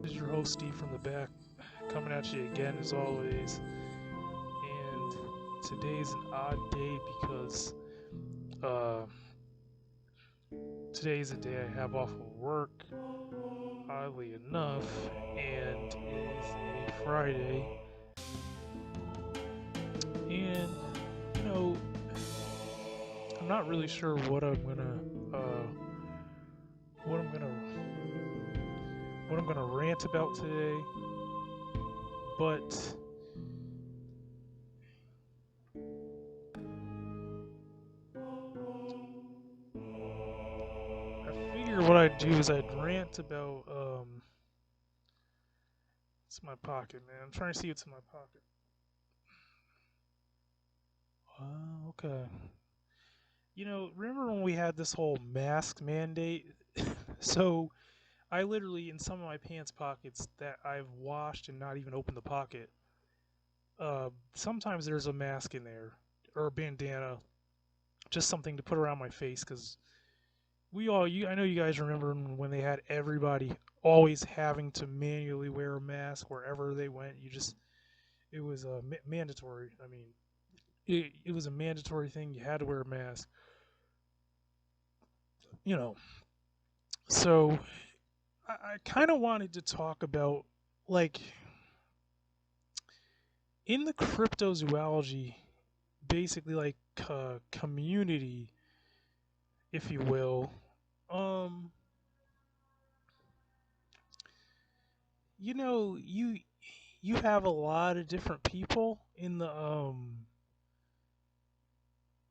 This is your host Steve from the back, coming at you again as always. And today's an odd day because uh, today's a day I have off of work, oddly enough, and it is a Friday. And I'm not really sure uh, what I'm gonna what I'm gonna rant about today, but I figure what I'd do is I'd rant about it's my pocket, man. I'm trying to see what's in my pocket. Okay. Remember when we had this whole mask mandate? So I literally, in some of my pants pockets that I've washed and not even opened the pocket, sometimes there's a mask in there or a bandana, just something to put around my face because I know you guys remember when they had everybody always having to manually wear a mask wherever they went. It was mandatory. I mean, it was a mandatory thing. You had to wear a mask. You know, so I kind of wanted to talk about, like, in the cryptozoology, basically, like, community, if you will. Um, you have a lot of different people in the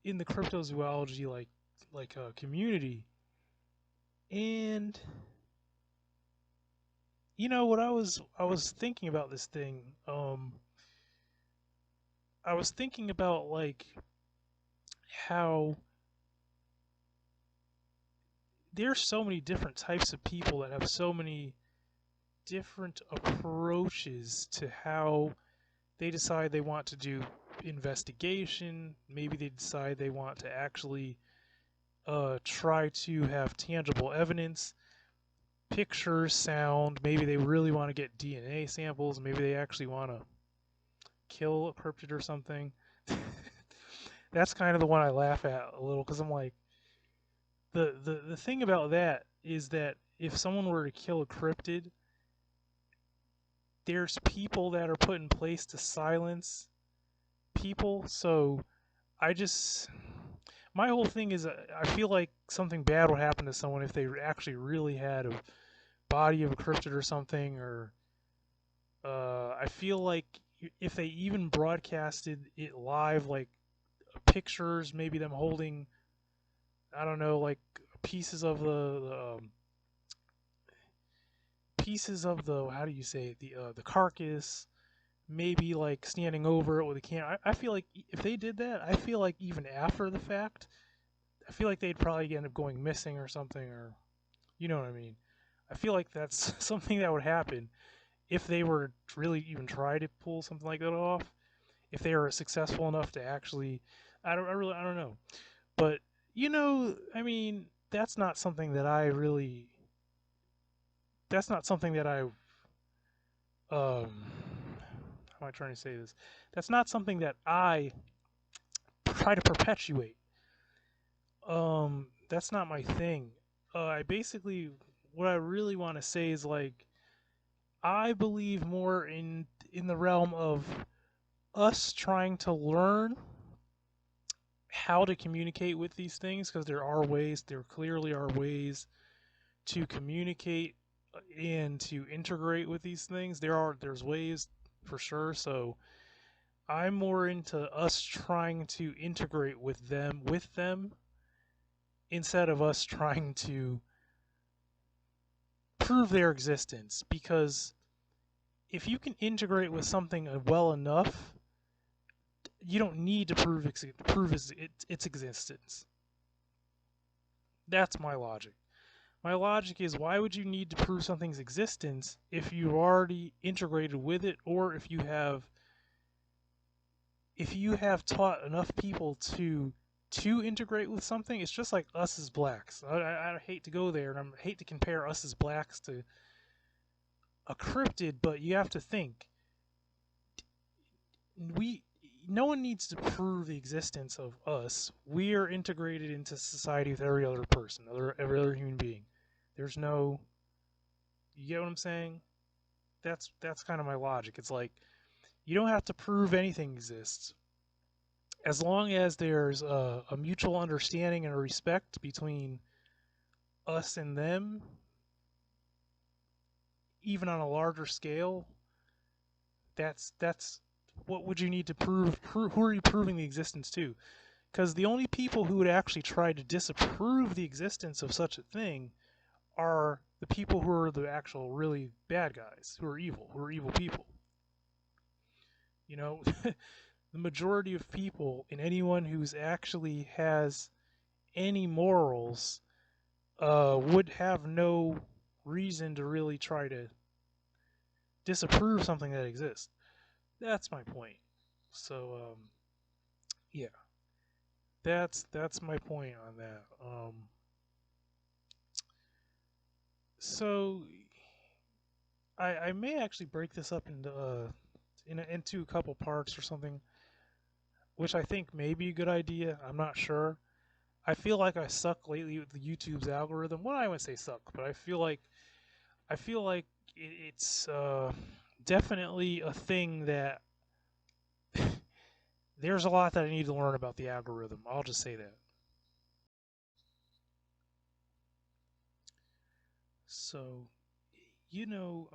cryptozoology, community, and what I was thinking about this thing. I was thinking about, like, how there's so many different types of people that have so many different approaches to how they decide they want to do investigation. Maybe they decide they want to actually try to have tangible evidence, pictures, sound. Maybe they really want to get DNA samples. Maybe they actually want to kill a cryptid or something. That's kind of the one I laugh at a little because I'm like, the thing about that is that if someone were to kill a cryptid, there's people that are put in place to silence people. So I just, my whole thing is, I feel like something bad would happen to someone if they actually really had a body of a cryptid or something, or I feel like if they even broadcasted it live, like pictures, maybe them holding, I don't know, like pieces of the how do you say it, the carcass, maybe like standing over it with a camera. I feel like if they did that, I feel like even after the fact, I feel like they'd probably end up going missing or something, or you know what I mean. I feel like that's something that would happen if they were to really even try to pull something like that off. If they were successful enough to actually, I don't know. But I mean, that's not something that I really. That's not something that I how am I trying to say this? That's not something that I try to perpetuate. That's not my thing. I basically, what I really want to say is, like, I believe more in the realm of us trying to learn how to communicate with these things, because there clearly are ways to communicate and to integrate with these things. There's ways for sure. So I'm more into us trying to integrate with them instead of us trying to prove their existence, because if you can integrate with something well enough, you don't need to prove its existence. That's my logic. My logic is, why would you need to prove something's existence if you've already integrated with it, or if you have taught enough people to integrate with something? It's just like us as blacks. I hate to go there, and I hate to compare us as blacks to a cryptid, but you have to think we no one needs to prove the existence of us. We are integrated into society with every other person, every other human being. There's no, you get what I'm saying? That's kind of my logic. It's like you don't have to prove anything exists as long as there's a mutual understanding and a respect between us and them, even on a larger scale. That's what would you need to prove? Who are you proving the existence to? Because the only people who would actually try to disapprove the existence of such a thing are the people who are the actual really bad guys, who are evil people. You know, the majority of people and anyone who's actually has any morals would have no reason to really try to disapprove something that exists. That's my point. So yeah, that's my point on that. So I may actually break this up into a couple parts or something, which I think may be a good idea. I'm not sure. I feel like I suck lately with the YouTube's algorithm. Well, I wouldn't say suck, but I feel like it's definitely a thing that there's a lot that I need to learn about the algorithm. I'll just say that. So, you know,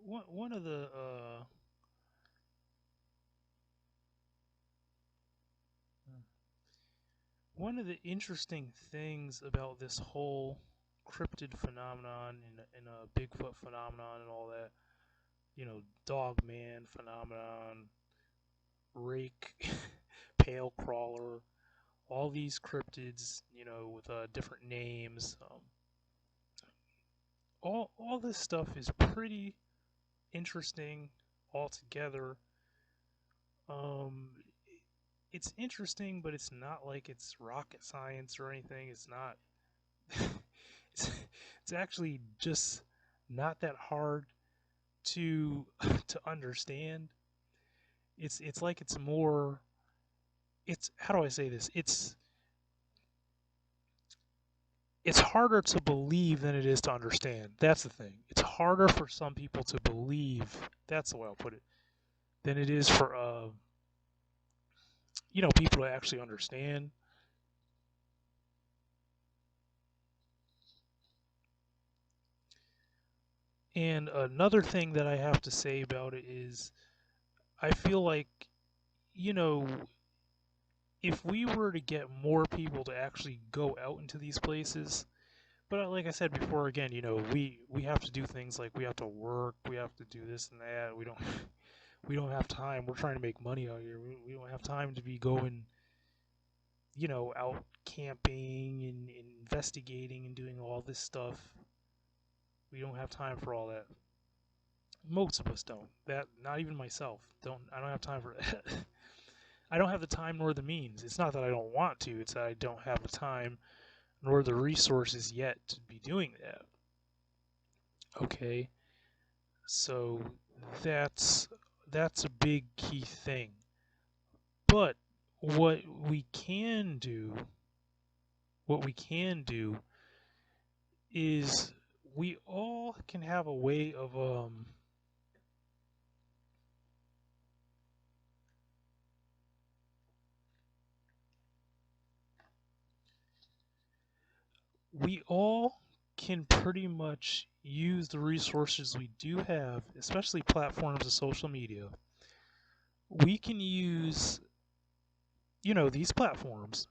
one of the one of the interesting things about this whole cryptid phenomenon and Bigfoot phenomenon and all that, dog man phenomenon, rake, pale crawler, all these cryptids, with different names. All this stuff is pretty interesting altogether. Um, it's interesting, but it's not like it's rocket science or anything. It's not. it's, it's actually just not that hard to to understand. It's like it's more. It's how do I say this? It's harder to believe than it is to understand. That's the thing. It's harder for some people to believe. That's the way I'll put it. Than it is for people to actually understand. And another thing that I have to say about it is I feel like, you know, if we were to get more people to actually go out into these places, but like I said before, again, we have to do things like we have to work, we have to do this and that. We don't have time. We're trying to make money out here. We don't have time to be going, out camping and investigating and doing all this stuff. We don't have time for all that. Most of us don't. That not even myself. I don't have time for that. I don't have the time nor the means. It's not that I don't want to, it's that I don't have the time nor the resources yet to be doing that. Okay? So that's a big key thing. But what we can do, what we can do is we all can have a way of we all can pretty much use the resources we do have, especially platforms of social media. We can use, these platforms.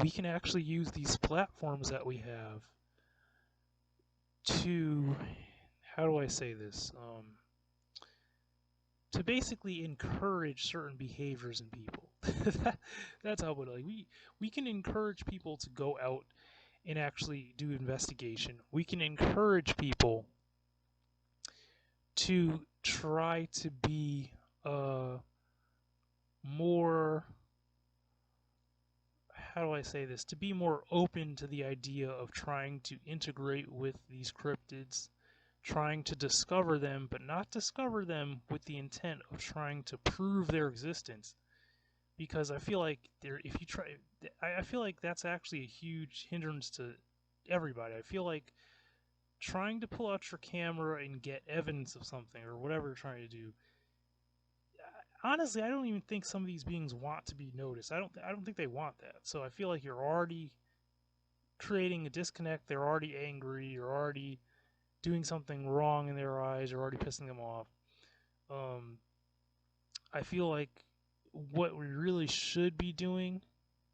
We can actually use these platforms that we have to, how do I say this? To basically encourage certain behaviors in people. That's how it like we can encourage people to go out and actually do investigation. We can encourage people to try to be more, how do I say this, to be more open to the idea of trying to integrate with these cryptids, trying to discover them, but not discover them with the intent of trying to prove their existence. Because I feel like if you try, I feel like that's actually a huge hindrance to everybody. I feel like trying to pull out your camera and get evidence of something or whatever you're trying to do. Honestly, I don't even think some of these beings want to be noticed. I don't think they want that. So I feel like you're already creating a disconnect. They're already angry. You're already doing something wrong in their eyes. You're already pissing them off. I feel like what we really should be doing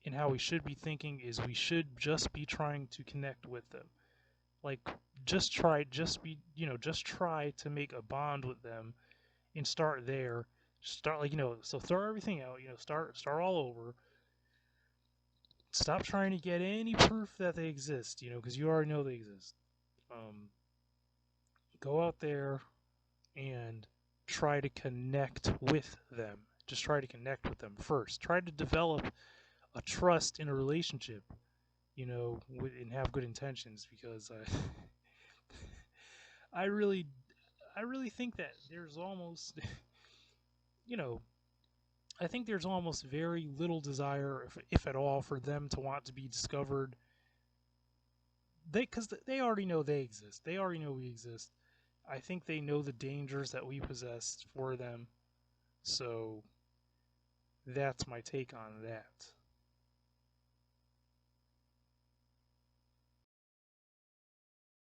and how we should be thinking is we should just be trying to connect with them. Like, just try to make a bond with them and start there. Start, like, so throw everything out, start all over. Stop trying to get any proof that they exist, because you already know they exist. Go out there and try to connect with them. Just try to connect with them first. Try to develop a trust in a relationship, and have good intentions, because I really think that there's almost, I think there's almost very little desire, if at all, for them to want to be discovered. Because they already know they exist. They already know we exist. I think they know the dangers that we possess for them. So that's my take on that.